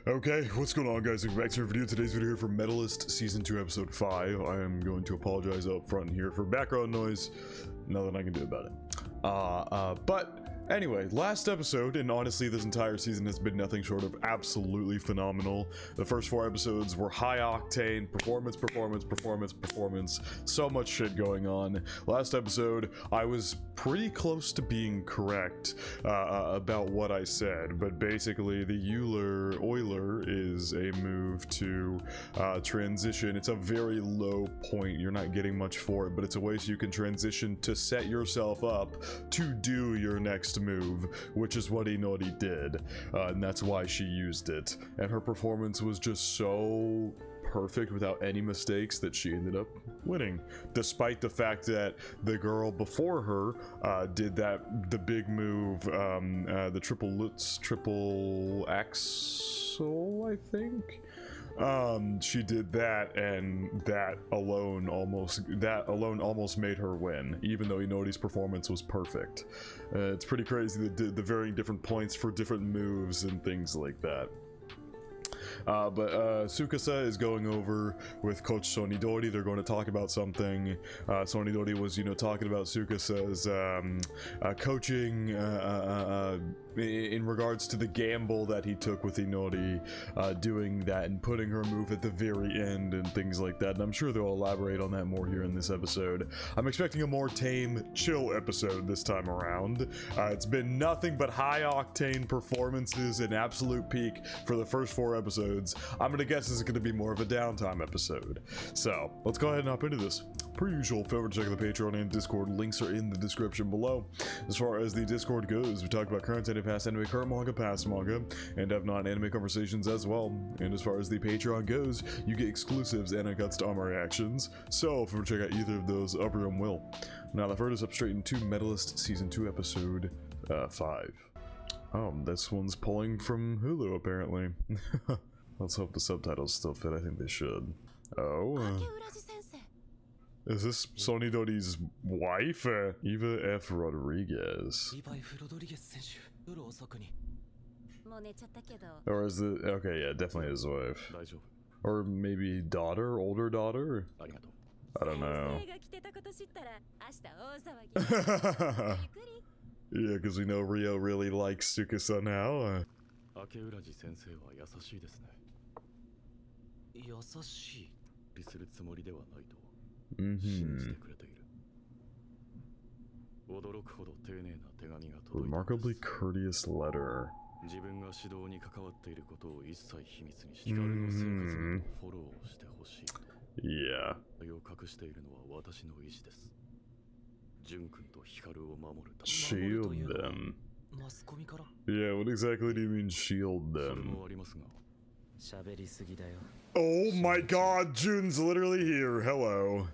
Okay, what's going on, guys? Welcome back to our video. Today's video here for Medalist Season 2, Episode 5. I am going to apologize up front here for background noise. Nothing I can do about it. But anyway, last episode, and honestly this entire season has been nothing short of absolutely phenomenal. The first 4 episodes were high octane, performance, so much shit going on. Last episode, I was pretty close to being correct about what I said, but basically the Euler is a move to transition. It's a very low point, you're not getting much for it, but it's a way so you can transition to set yourself up to do your next move, which is what Inori did, and that's why she used it. And her performance was just so perfect without any mistakes that she ended up winning, despite the fact that the girl before her did the big move, the triple axel, I think. She did that, and that alone almost made her win, even though Inori's performance was perfect. It's pretty crazy the varying different points for different moves and things like that. But TSUKASA is going over with Coach Sonidori. They're going to talk about something. Sonidori was, talking about TSUKASA's coaching in regards to the gamble that he took with Inori, doing that and putting her move at the very end and things like that. And I'm sure they'll elaborate on that more here in this episode. I'm expecting a more tame, chill episode this time around. It's been nothing but high-octane performances and absolute peak for the first 4 episodes. I'm gonna guess this is gonna be more of a downtime episode. So, let's go ahead and hop into this. Per usual, feel free to check out the Patreon and Discord. Links are in the description below. As far as the Discord goes, we talk about current anime, past anime, current manga, past manga, and have non-anime conversations as well. And as far as the Patreon goes, you get exclusives and uncuts to all my reactions. So, if you want to check out either of those, everyone will. Now, that furthers up straight into Medalist Season 2, Episode 5. Oh, this one's pulling from Hulu, apparently. Let's hope the subtitles still fit. I think they should. Oh. Is this Sonidori's wife? Eva F. Rodriguez. Or is it... Okay, yeah, definitely his wife. Or maybe daughter? Older daughter? I don't know. Yeah, because we know Rio really likes TSUKASA now. Remarkably courteous letter. Yeah. Shield them. Yeah, what exactly do you mean shield them? Oh my god, Jun's literally here. Hello.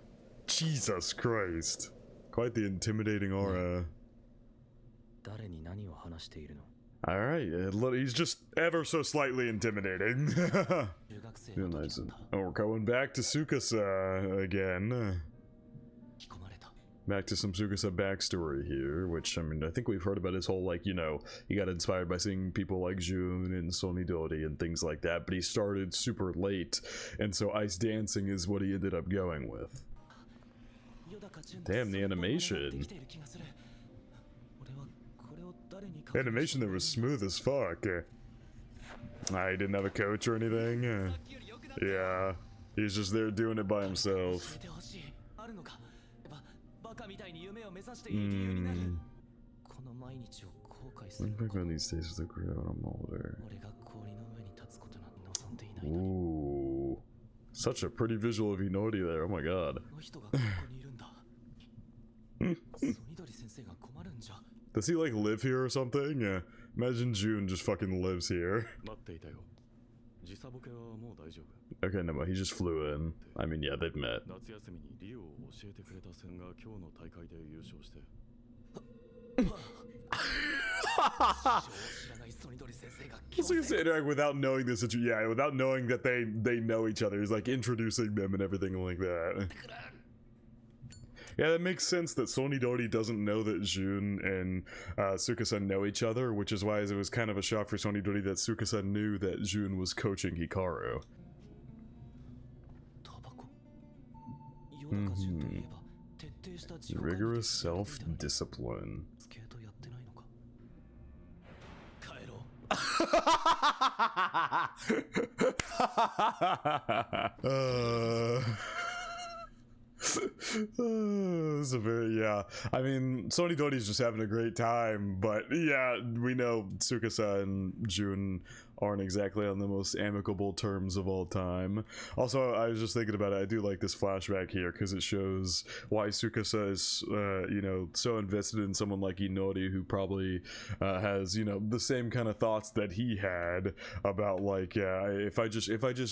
Jesus Christ. Quite the intimidating aura. Alright, he's just ever so slightly intimidating. Nice. Oh, we're going back to TSUKASA again. Back to some TSUKASA backstory here, which, I mean, I think we've heard about his whole, he got inspired by seeing people like Jun and Sonidori and things like that, but he started super late, and so ice dancing is what he ended up going with. Damn, the animation. Animation that was smooth as fuck. He didn't have a coach or anything. Yeah, he's just there doing it by himself. Look back on these days with the crowd, I'm older. Ooh. Such a pretty visual of Inori there, oh my god. Does he live here or something? Yeah. Imagine Jun just fucking lives here. Okay, no, he just flew in. I mean, yeah, they've met. I was gonna say interact without knowing this, yeah, without knowing that they know each other. He's introducing them and everything like that. Yeah, that makes sense that Sonidori doesn't know that Jun and Tsukasa know each other, which is why it was kind of a shock for Sonidori that Tsukasa knew that Jun was coaching Hikaru. Rigorous self-discipline. It's a very, yeah. I mean, Sonidori's just having a great time, but yeah, we know Tsukasa and Jun aren't exactly on the most amicable terms of all time. Also, I was just thinking about it. I do like this flashback here because it shows why Tsukasa is, you know, so invested in someone like Inori, who probably has, you know, the same kind of thoughts that he had about, like, if I just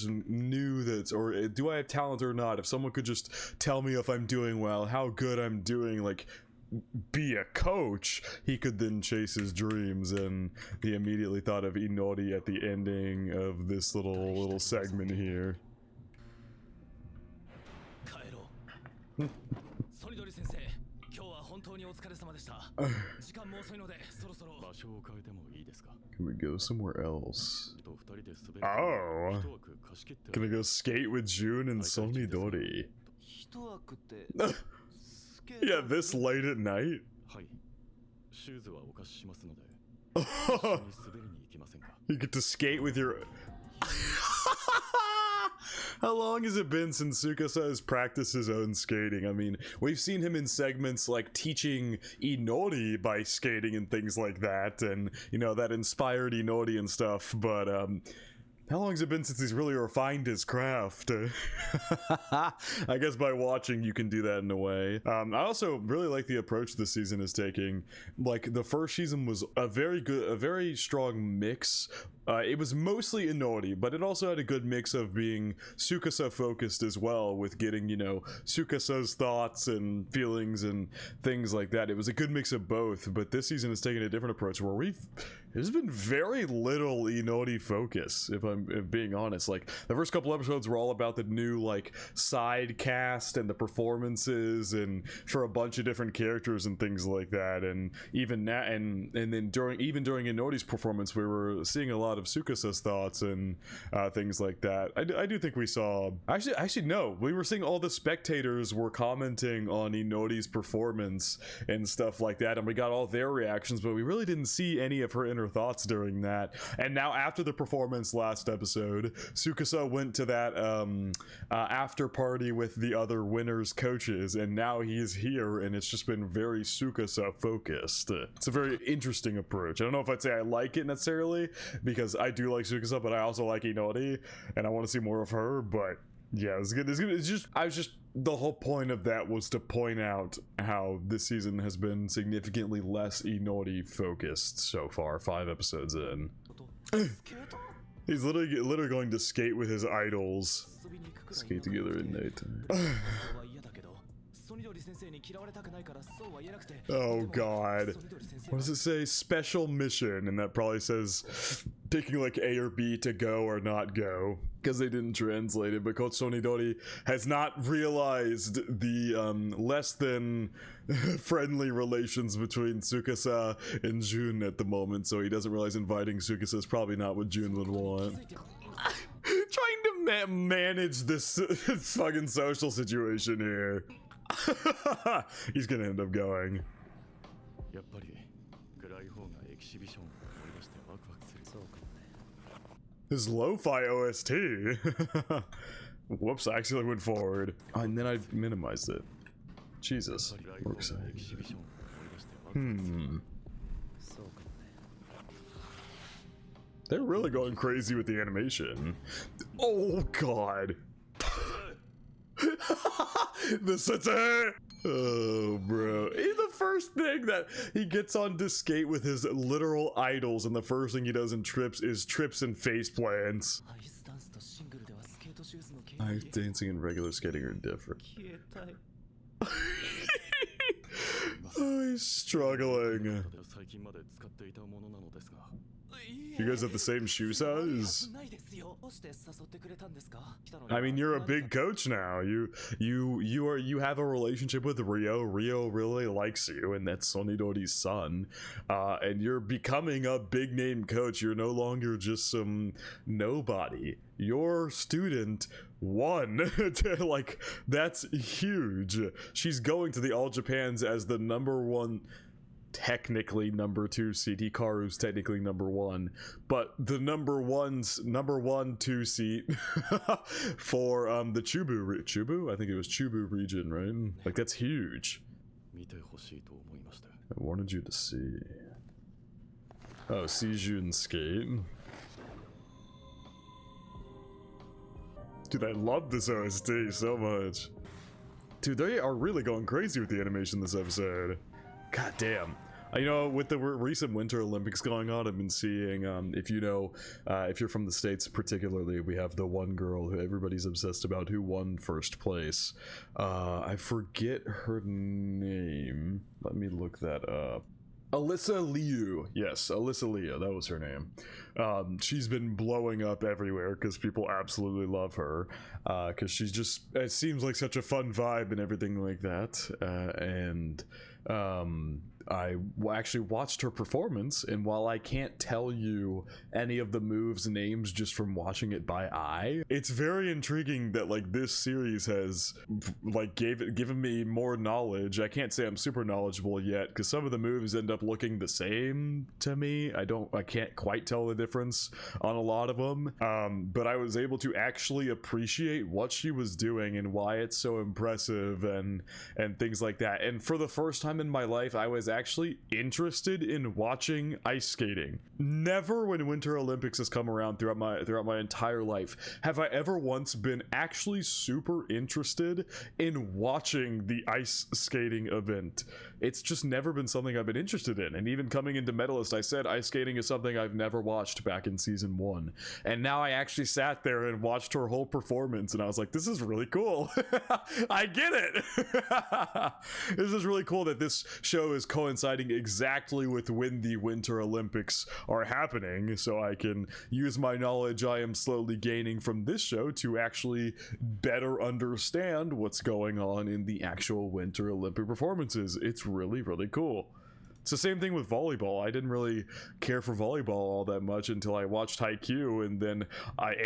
knew that, or do I have talent or not? If someone could just tell me if I'm doing well, how good I'm doing, like, be a coach, he could then chase his dreams. And he immediately thought of Inori at the ending of this little segment here. Can we go somewhere else? Oh, can we go skate with Jun and Sonidori? Yeah, this late at night? You get to skate with your... How long has it been since Tsukasa has practiced his own skating? I mean, we've seen him in segments like teaching Inori by skating and things like that, and, you know, that inspired Inori and stuff, but, how long has it been since he's really refined his craft? I guess by watching you can do that in a way. I also really like the approach this season is taking. Like, the first season was a very strong mix. It was mostly Inori, but it also had a good mix of being Tsukasa focused as well, with getting, you know, Tsukasa's thoughts and feelings and things like that. It was a good mix of both, but this season is taking a different approach where there's been very little Inori focus, if I'm being honest. Like, the first couple episodes were all about the new, like, side cast and the performances and for a bunch of different characters and things like that. And even that, and then during Inori's performance, we were seeing a lot of Tsukasa's thoughts and things like that. I do think we saw, actually no, we were seeing all the spectators were commenting on Inori's performance and stuff like that, and we got all their reactions, but we really didn't see any of her inner thoughts during that. And now, after the performance last episode, Tsukasa went to that after party with the other winners' coaches, and now he's here, and it's just been very Tsukasa focused. It's a very interesting approach. I don't know if I'd say I like it necessarily, because I do like Tsukasa, but I also like Inori, and I want to see more of her. But yeah, it's good. It's just, the whole point of that was to point out how this season has been significantly less Inori focused so far, 5 episodes in. He's literally going to skate with his idols. Skate together at nighttime. Oh god. What does it say? Special mission, and that probably says picking like A or B to go or not go, because they didn't translate it. But Coach Sonidori has not realized the less than friendly relations between Tsukasa and Jun at the moment, so he doesn't realize inviting Tsukasa is probably not what Jun would want. Trying to manage this fucking social situation here. He's gonna end up going. His lo-fi OST. Whoops, I actually went forward. And then I minimized it. Jesus. They're really going crazy with the animation. Oh god. The sensei! Oh, bro. The first thing that he gets on to skate with his literal idols, and the first thing he does in trips is trips and face plants. Ice dancing and regular skating are different. Oh, he's struggling. You guys have the same shoe size? I mean, you're a big coach now. You have a relationship with Rio. Rio really likes you, and that's Sonidori's son. And you're becoming a big name coach. You're no longer just some nobody. Your student won. Like, that's huge. She's going to the All Japans as the #1, technically #2 seed. Hikaru's technically #1, but the number 2 seat for the Chubu, I think it was Chubu region, right? Like, that's huge. I wanted you to see. Oh, Seijun skate. Dude, I love this OST so much. Dude, they are really going crazy with the animation this episode. God damn. You know, with the recent Winter Olympics going on, I've been seeing, if you know, if you're from the States particularly, we have the one girl who everybody's obsessed about who won first place. I forget her name. Let me look that up. Alyssa Liu. Yes, Alyssa Liu. That was her name. She's been blowing up everywhere because people absolutely love her. Because she's just, it seems like such a fun vibe and everything like that. I actually watched her performance, and while I can't tell you any of the moves' names just from watching it by eye, it's very intriguing that like this series has like given me more knowledge. I can't say I'm super knowledgeable yet because some of the moves end up looking the same to me. I can't quite tell the difference on a lot of them, but I was able to actually appreciate what she was doing and why it's so impressive and things like that. And for the first time in my life, I was actually interested in watching ice skating. Never when Winter Olympics has come around throughout my entire life have I ever once been actually super interested in watching the ice skating event. It's just never been something I've been interested in. And even coming into Medalist, I said ice skating is something I've never watched back in season 1. And now I actually sat there and watched her whole performance, and I was like, this is really cool. I get it. This is really cool that this show is coinciding exactly with when the Winter Olympics are happening, so I can use my knowledge I am slowly gaining from this show to actually better understand what's going on in the actual Winter Olympic performances. It's really, really cool. It's the same thing with volleyball. I didn't really care for volleyball all that much until I watched Haikyuu, and then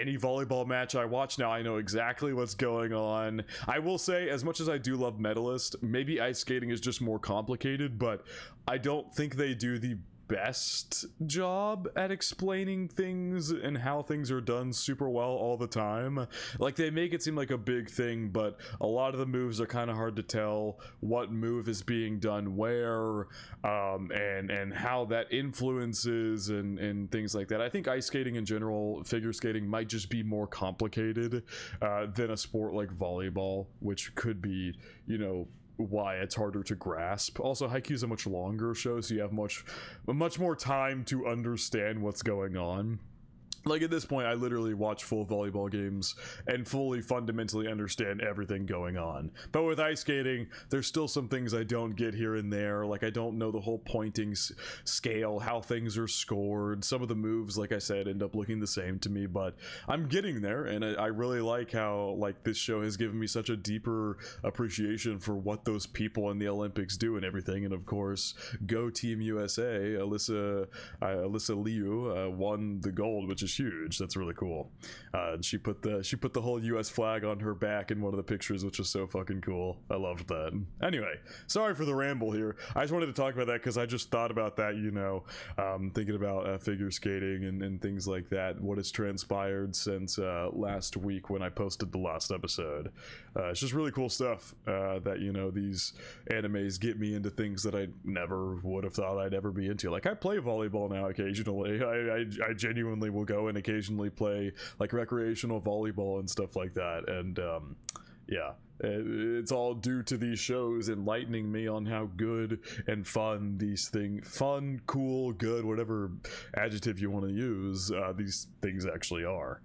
any volleyball match I watch now, I know exactly what's going on. I will say, as much as I do love Medalist, maybe ice skating is just more complicated, but I don't think they do the best job at explaining things and how things are done super well all the time. Like, they make it seem like a big thing, but a lot of the moves are kind of hard to tell what move is being done where, and how that influences and things like that. I think ice skating in general, figure skating, might just be more complicated than a sport like volleyball, which could be, you know, why it's harder to grasp. Also, Haikyuu is a much longer show, so you have much more time to understand what's going on. Like, at this point, I literally watch full volleyball games and fully fundamentally understand everything going on. But with ice skating, there's still some things I don't get here and there. Like, I don't know the whole pointing scale, how things are scored. Some of the moves, like I said, end up looking the same to me, but I'm getting there, and I really like how, like, this show has given me such a deeper appreciation for what those people in the Olympics do and everything. And of course, go Team USA. Alyssa Liu won the gold, which is huge. That's really cool. She put the whole US flag on her back in one of the pictures, which was so fucking cool. I loved that. Anyway, sorry for the ramble here. I just wanted to talk about that because I just thought about that, you know, thinking about figure skating and things like that, what has transpired since last week when I posted the last episode. It's just really cool stuff that, you know, these animes get me into things that I never would have thought I'd ever be into. Like, I play volleyball now occasionally. I genuinely will go and occasionally play like recreational volleyball and stuff like that, and yeah, it's all due to these shows enlightening me on how good and fun these things, fun, cool, good, whatever adjective you want to use, these things actually are.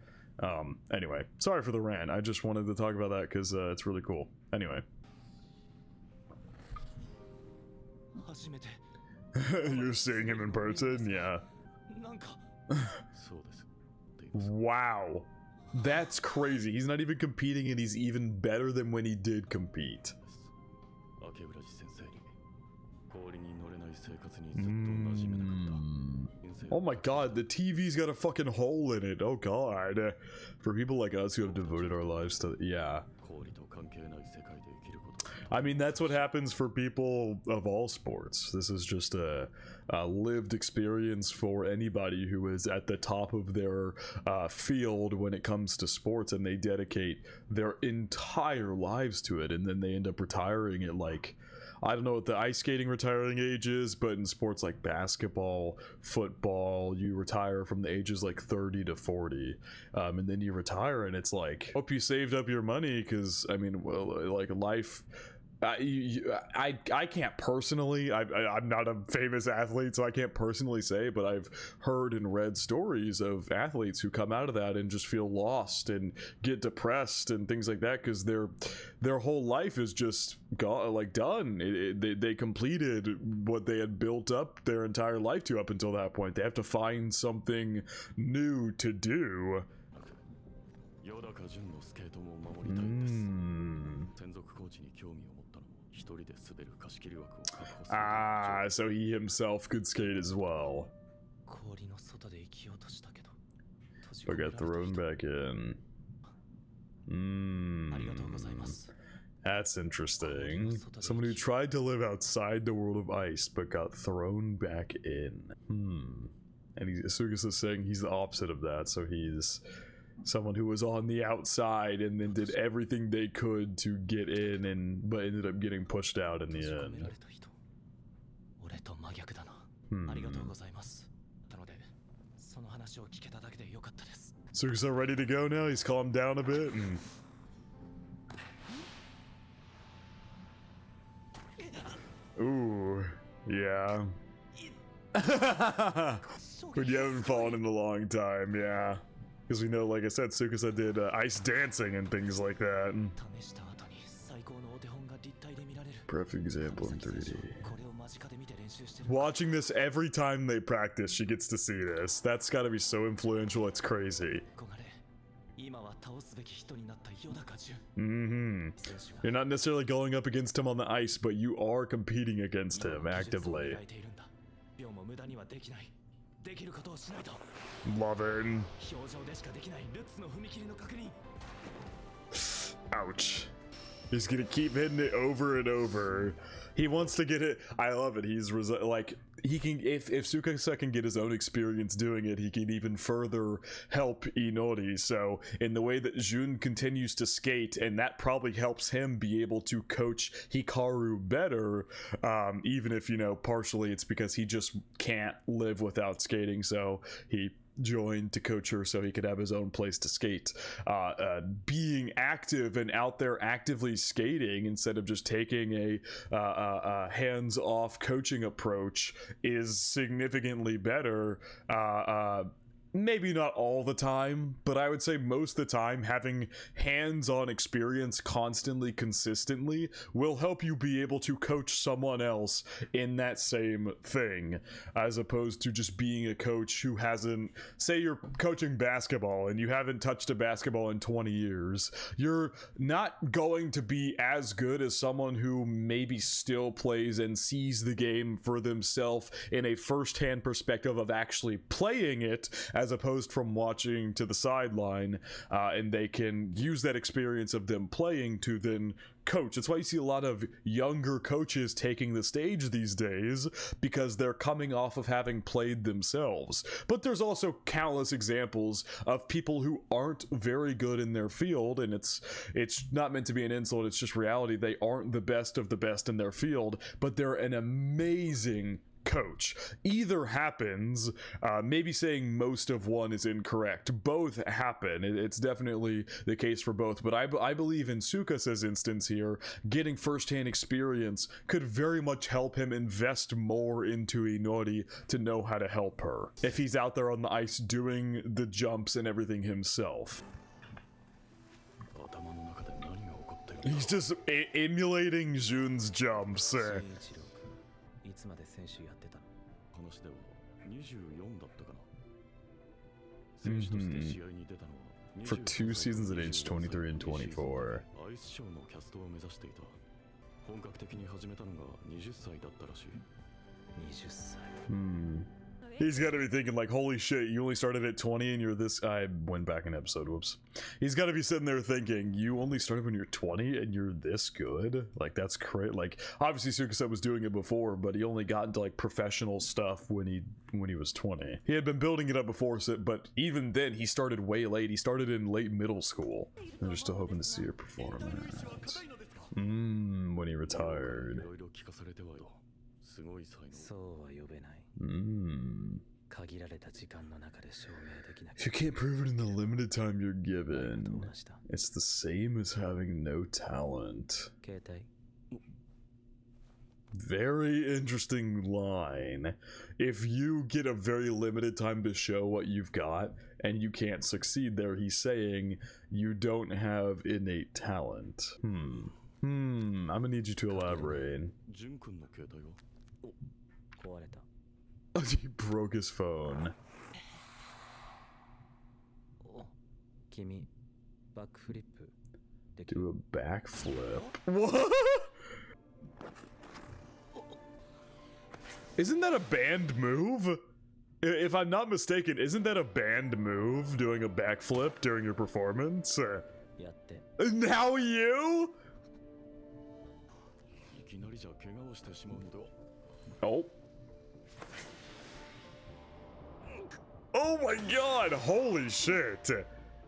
Anyway, sorry for the rant. I just wanted to talk about that because it's really cool. Anyway. You're seeing him in person? Yeah. Wow. That's crazy. He's not even competing and he's even better than when he did compete. Oh my god, the TV's got a fucking hole in it. Oh god. For people like us who have devoted our lives to... Yeah. I mean, that's what happens for people of all sports. This is just a lived experience for anybody who is at the top of their field when it comes to sports, and they dedicate their entire lives to it, and then they end up retiring at, like, I don't know what the ice skating retiring age is, but in sports like basketball, football, you retire from the ages like 30 to 40, and then you retire, and it's like, hope you saved up your money, because I mean, well, like, life... I can't personally, I'm not a famous athlete, so I can't personally say, but I've heard and read stories of athletes who come out of that and just feel lost and get depressed and things like that, because their whole life is just done. They completed what they had built up their entire life to up until that point. They have to find something new to do. Ah, so he himself could skate as well. But got thrown back in. That's interesting. Someone who tried to live outside the world of ice but got thrown back in. And TSUKASA is saying he's the opposite of that, so he's someone who was on the outside and then did everything they could to get in, but ended up getting pushed out in the end. TSUKASA ready to go now? He's calmed down a bit. Ooh, yeah. But you haven't fallen in a long time, yeah. Because we know, like I said, TSUKASA did ice dancing and things like that. Perfect example in 3D. Watching this every time they practice, she gets to see this. That's gotta be so influential, it's crazy. You're not necessarily going up against him on the ice, but you are competing against him actively. Loving. Ouch. He's gonna keep hitting it over and over. He wants to get it. I love it. He's like, he can, if TSUKASA can get his own experience doing it, he can even further help Inori. So in the way that Jun continues to skate, and that probably helps him be able to coach Hikaru better, even if, you know, partially it's because he just can't live without skating, so he joined to coach her so he could have his own place to skate. Being active and out there actively skating instead of just taking a hands-off coaching approach is significantly better. Maybe not all the time, but I would say most of the time, having hands-on experience constantly, consistently, will help you be able to coach someone else in that same thing, as opposed to just being a coach who hasn't, say you're coaching basketball and you haven't touched a basketball in 20 years. You're not going to be as good as someone who maybe still plays and sees the game for themselves in a first-hand perspective of actually playing it, as opposed from watching to the sideline, and they can use that experience of them playing to then coach. That's why you see a lot of younger coaches taking the stage these days, because they're coming off of having played themselves. But there's also countless examples of people who aren't very good in their field, and it's not meant to be an insult, it's just reality. They aren't the best of the best in their field, but they're an amazing coach. Either happens. Maybe saying most of one is incorrect. Both happen. It's definitely the case for both, but I believe in TSUKASA's instance here, getting first-hand experience could very much help him invest more into Inori to know how to help her, if he's out there on the ice doing the jumps and everything himself. He's just emulating Jun's jumps. いつまで選手やってたの？話では24だったかな。For 2 seasons at age 23 and 24. アイスショーのキャストを目指していた。本格的に始めたのが20歳だったらしい。20歳。He's got to be thinking like, holy shit, you only started at 20 and you're this. I went back an episode, whoops. He's got to be sitting there thinking, you only started when you're 20 and you're this good? Like, that's crazy. Like, obviously Tsukasa was doing it before, but he only got into like professional stuff when he was 20. He had been building it up before, but even then he started way late. He started in late middle school. And they're still hoping to see her performance. When he retired. If you can't prove it in the limited time you're given, it's the same as having no talent. Very interesting line. If you get a very limited time to show what you've got and you can't succeed there, he's saying you don't have innate talent. I'm gonna need you to elaborate. He broke his phone. Do a backflip. What? Isn't that a banned move? If I'm not mistaken, isn't that a banned move, doing a backflip during your performance? Now you? Oh. Oh my god, holy shit.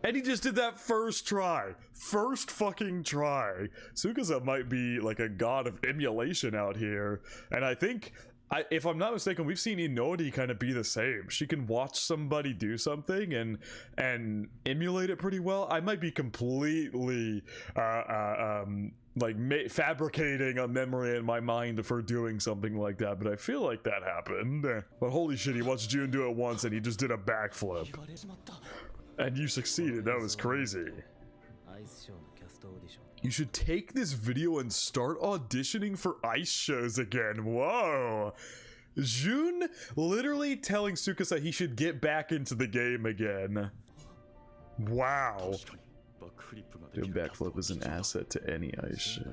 And he just did that first try. First fucking try. Tsukasa might be like a god of emulation out here. And I think, if I'm not mistaken, we've seen Inori kind of be the same. She can watch somebody do something and emulate it pretty well. I might be completely fabricating a memory in my mind of her doing something like that, but I feel like that happened. But holy shit, he watched June do it once and he just did a backflip. And you succeeded, that was crazy. You should take this video and start auditioning for ice shows again. Whoa. Jun literally telling Tsukasa he should get back into the game again. Wow. Doing backflip is an asset to any ice show.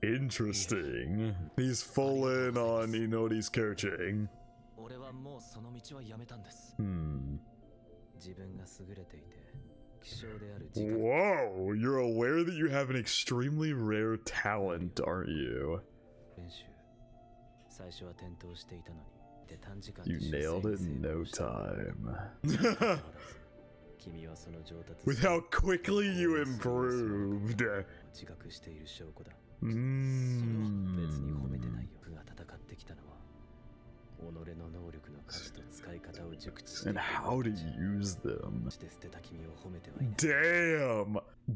Interesting. He's full in on Inori's coaching. Whoa, you're aware that you have an extremely rare talent, aren't you? You nailed it in no time. With how quickly you improved. And how to use them.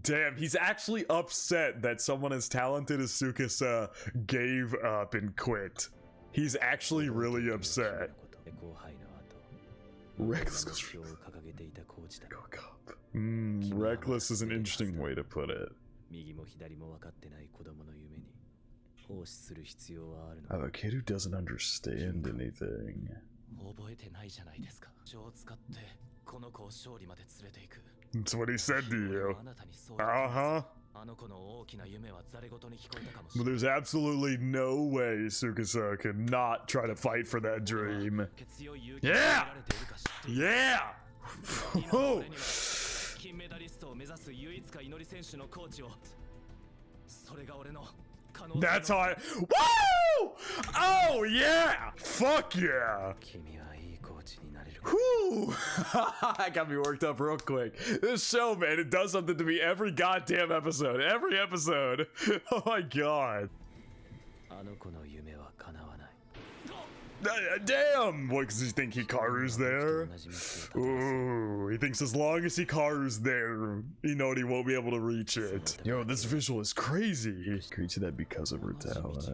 Damn, he's actually upset that someone as talented as Tsukasa gave up and quit. He's actually really upset. Reckless goes for reckless is an interesting way to put it. I have a kid who doesn't understand anything. That's what he said to you. But there's absolutely no way Tsukasa could not try to fight for that dream. Yeah! Yeah! That's how I. Woo! Oh yeah! Fuck yeah! Whew! That got me worked up real quick. This show, man, it does something to me every goddamn episode. Every episode. Oh my god. Damn! What, does he think Hikaru's there? Ooh, he thinks as long as Hikaru's there, Inori won't be able to reach it. Yo, this visual is crazy. Reach that because of her talent.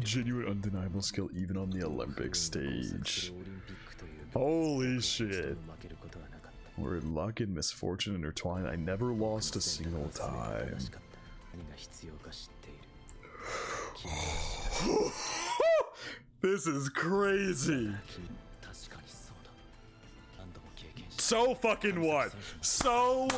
Genuine, undeniable skill even on the Olympic stage. Holy shit. Where luck and misfortune intertwine, I never lost a single time. This is crazy. So fucking what? So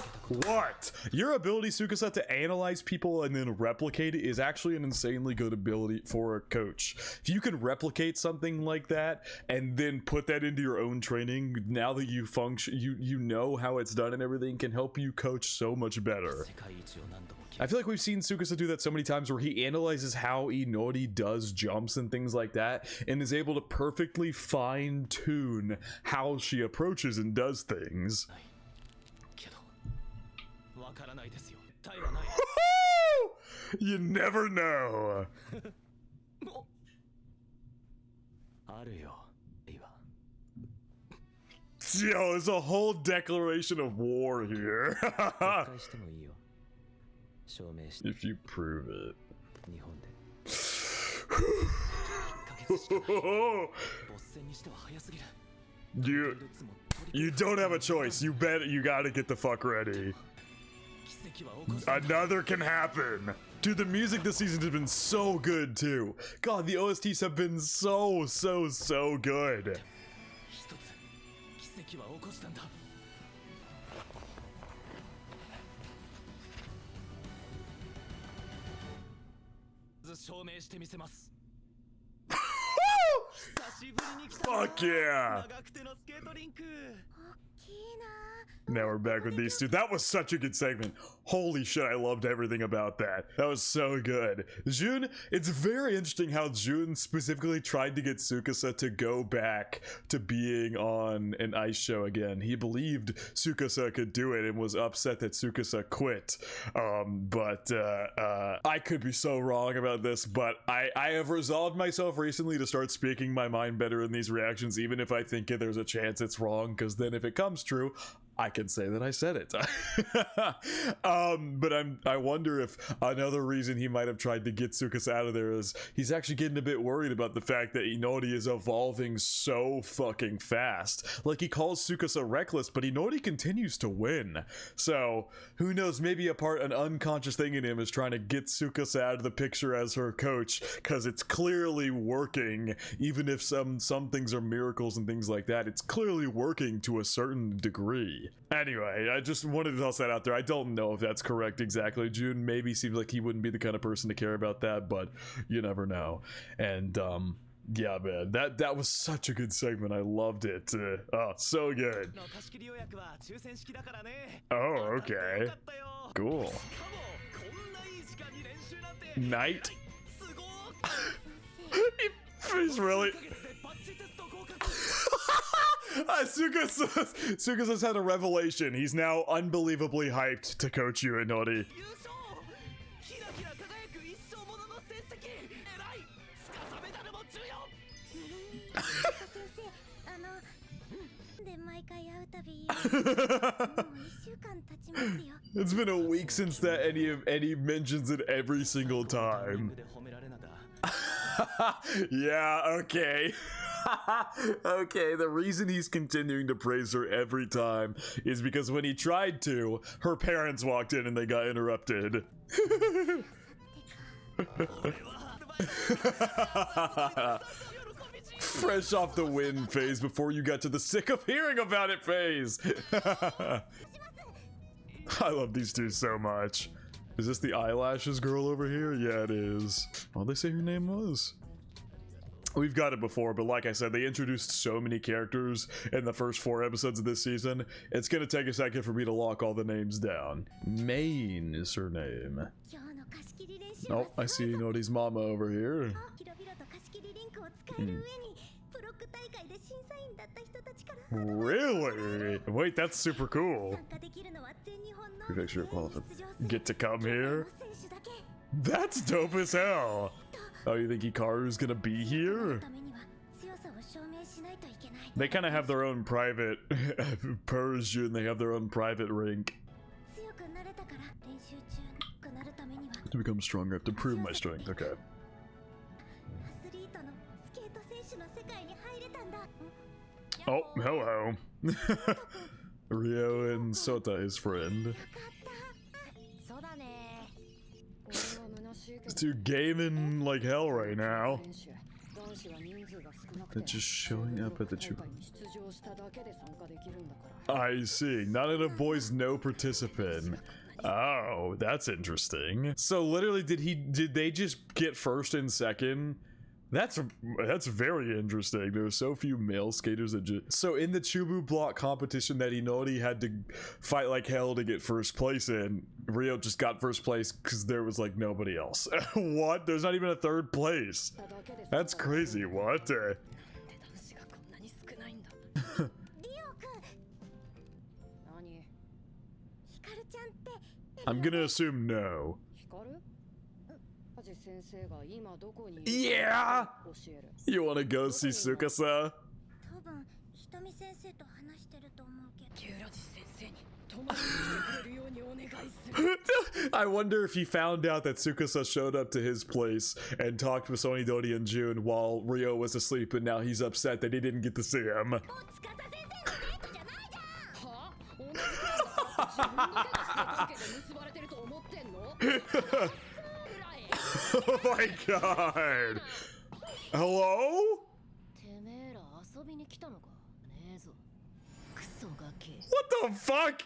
what? Your ability, Tsukasa, to analyze people and then replicate it is actually an insanely good ability for a coach. If you can replicate something like that and then put that into your own training, now that you function, you know how it's done and everything, can help you coach so much better. I feel like we've seen Tsukasa do that so many times where he analyzes how Inori does jumps and things like that and is able to perfectly fine-tune how she approaches and does things. You never know. Yo, there's a whole declaration of war here. If you prove it. You don't have a choice. You gotta get the fuck ready. Another can happen. Dude, the music this season has been so good too. God, the OSTs have been so good. Fuck yeah! Now we're back with these two. That was such a good segment. Holy shit, I loved everything about that. That was so good. Jun, it's very interesting how Jun specifically tried to get Tsukasa to go back to being on an ice show again. He believed Tsukasa could do it and was upset that Tsukasa quit. I could be so wrong about this, but I have resolved myself recently to start speaking my mind better in these reactions, even if I think there's a chance it's wrong, because then if it comes true, I can say that I said it. But I wonder if another reason he might have tried to get Tsukasa out of there is he's actually getting a bit worried about the fact that Inori is evolving so fucking fast. Like, he calls Tsukasa reckless, but Inori continues to win. So who knows, maybe an unconscious thing in him is trying to get Tsukasa out of the picture as her coach, because it's clearly working. Even if some things are miracles and things like that, it's clearly working to a certain degree. Anyway, I just wanted to toss that out there. I don't know if that's correct exactly. Jun maybe seems like he wouldn't be the kind of person to care about that, but you never know. And yeah, man, that was such a good segment. I loved it. Oh, so good. Oh, okay. Cool. Knight. He's really... Tsukasa's had a revelation. He's now unbelievably hyped to coach you, Inori. It's been a week since that, and he mentions it every single time. Yeah, okay. Okay, the reason he's continuing to praise her every time is because when he tried to, her parents walked in and they got interrupted. Fresh off the wind phase before you got to the sick of hearing about it phase. I love these two so much. Is this the eyelashes girl over here? Yeah, it is. What'd they say her name was? We've got it before, but like I said, they introduced so many characters in the first 4 episodes of this season. It's gonna take a second for me to lock all the names down. Main is her name. Oh, I see Inori's mama over here. Really? Wait, that's super cool. Get to come here? That's dope as hell. Oh, you think Hikaru's gonna be here? They kind of have their own private Persian, they have their own private rink. To become stronger, I have to prove my strength. Okay. Oh, hello. Ryo and Sota, his friend. These two gaming like hell right now. They're just showing up at the troop. I see. Not enough boys, no participant. Oh, that's interesting. So literally, did they just get first and second? That's very interesting. There were so few male skaters that just... So in the Chubu block competition that Inori had to fight like hell to get first place in, Ryo just got first place because there was like nobody else. What? There's not even a third place. That's crazy. What? I'm gonna assume no. Yeah! You wanna go see Tsukasa? I wonder if he found out that Tsukasa showed up to his place and talked with Sonidori and June while Ryo was asleep, and now he's upset that he didn't get to see him. Oh my god! Hello? What the fuck?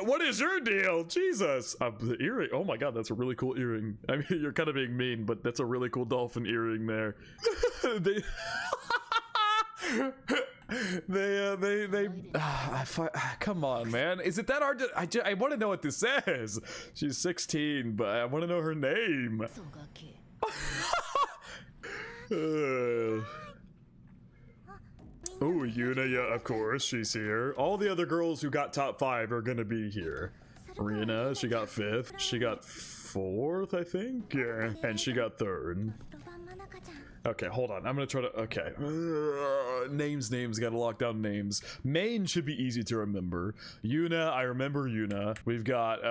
What is your deal? Jesus! The earring. Oh my god, that's a really cool earring. I mean, you're kind of being mean, but that's a really cool dolphin earring there. Come on, man. Is it that hard to... I want to know what this says. She's 16, but I want to know her name. Oh, Yuna, yeah, of course, she's here. All the other girls who got top 5 are gonna be here. Rina, she got 5th. She got 4th, I think? Yeah. And she got 3rd. Okay, hold on. I'm gonna try to... Okay. Names. Gotta lock down names. Main should be easy to remember. Yuna, I remember Yuna. We've got,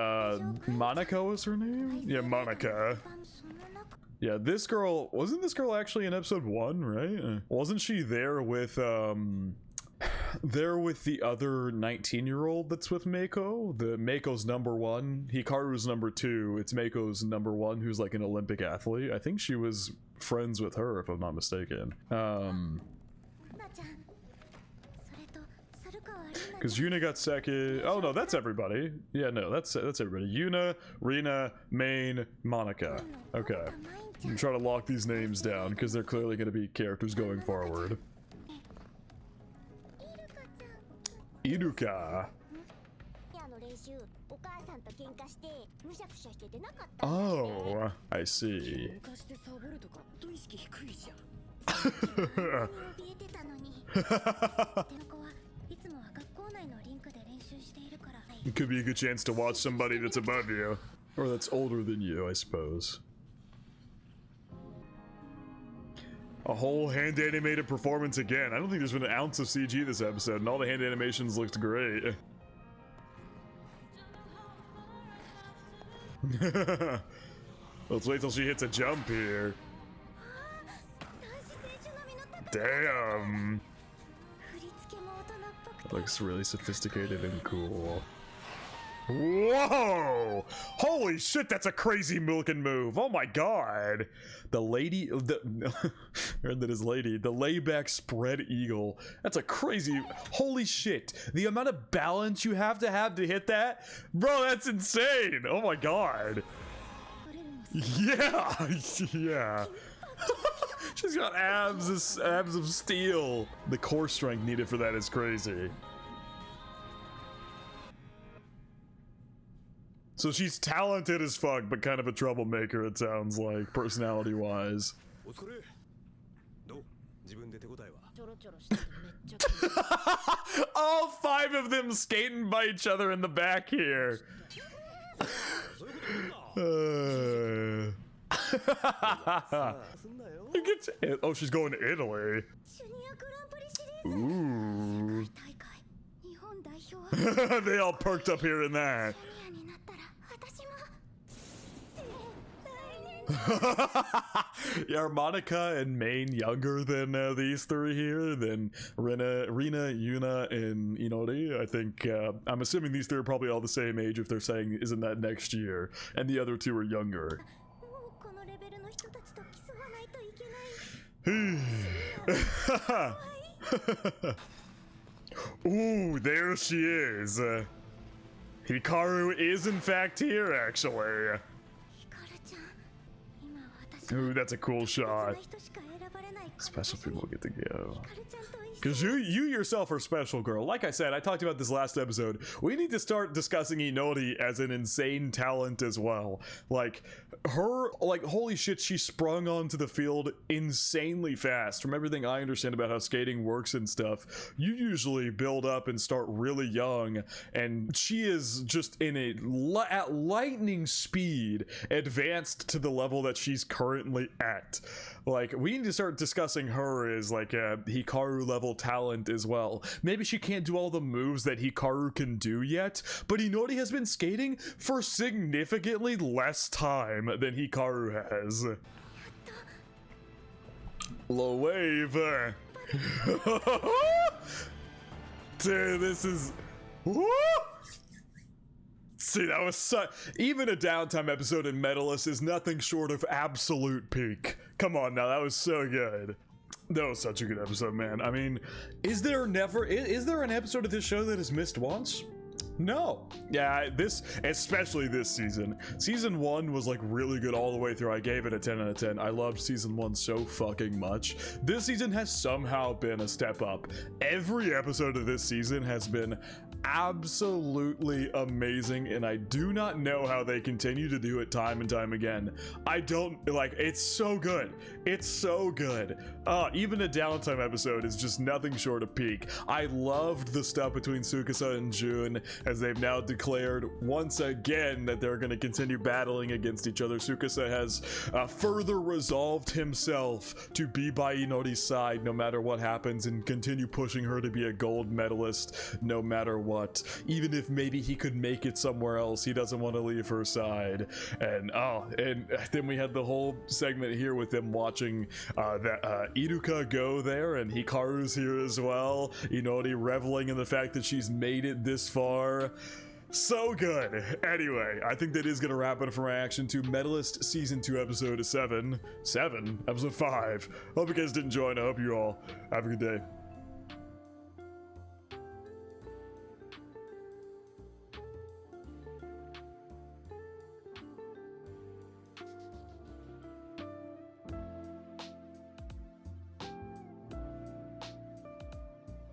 Monica was her name? Yeah, Monica. Yeah, this girl... Wasn't this girl actually in episode 1, right? Wasn't she there with, there with the other 19-year-old that's with Mako? Mako's number 1. Hikaru's number 2. It's Mako's number 1, who's like an Olympic athlete. I think she was friends with her, if I'm not mistaken. Because Yuna got second. Oh no, that's everybody. Yeah, no, that's everybody. Yuna, Rina, Main, Monica. Okay. I'm trying to lock these names down because they're clearly going to be characters going forward. Iruka. Oh, I see. It could be a good chance to watch somebody that's above you, or that's older than you, I suppose. A whole hand-animated performance again. I don't think there's been an ounce of CG this episode, and all the hand animations looked great. Let's wait till she hits a jump here. Damn. That looks really sophisticated and cool. Whoa! Holy shit, that's a crazy looking move. Oh my god. The lady, the layback spread eagle. That's a crazy, holy shit. The amount of balance you have to hit that? Bro, that's insane. Oh my god. Yeah, yeah. She's got abs of steel. The core strength needed for that is crazy. So she's talented as fuck, but kind of a troublemaker, it sounds like, personality-wise. All 5 of them skating by each other in the back here. Oh, she's going to Italy. Ooh. They all perked up here in that. Yeah, are Monica and Main younger than these three here? Than Rina, Yuna, and Inori? I think, I'm assuming these three are probably all the same age if they're saying, isn't that next year? And the other two are younger. Ooh, there she is. Hikaru is in fact here, actually. Ooh, that's a cool shot. Special people get to go. Because you yourself are special, girl. Like I said, I talked about this last episode. We need to start discussing Inori as an insane talent as well. Like, her, like, holy shit, she sprung onto the field insanely fast. From everything I understand about how skating works and stuff, you usually build up and start really young, and she is just in at lightning speed advanced to the level that she's currently at. Like, we need to start discussing her as like a Hikaru level talent as well. Maybe she can't do all the moves that Hikaru can do yet, but Inori has been skating for significantly less time than Hikaru has. Low wave. Dude, this is... Woo! See, that was even a downtime episode in Medalist is nothing short of absolute peak. Come on now, that was so good. That was such a good episode, man. I mean, is there an episode of this show that has missed once? No. Yeah, especially this season. Season 1 was like really good all the way through. I gave it a 10 out of 10. I loved season 1 so fucking much. This season has somehow been a step up. Every episode of this season has been absolutely amazing, and I do not know how they continue to do it time and time again. I don't, like, it's so good. It's so good. Even a downtime episode is just nothing short of peak. I loved the stuff between Tsukasa and Jun, as they've now declared once again that they're going to continue battling against each other. Tsukasa has further resolved himself to be by Inori's side no matter what happens, and continue pushing her to be a gold medalist no matter what. Even if maybe he could make it somewhere else, he doesn't want to leave her side. And then we had the whole segment here with them watching Iruka go there, and Hikaru's here as well. Inori reveling in the fact that she's made it this far. So good. Anyway, I think that is going to wrap it up for my reaction to Medalist Season 2, Episode 7. Episode 5. Hope you guys did enjoy, and I hope you all have a good day.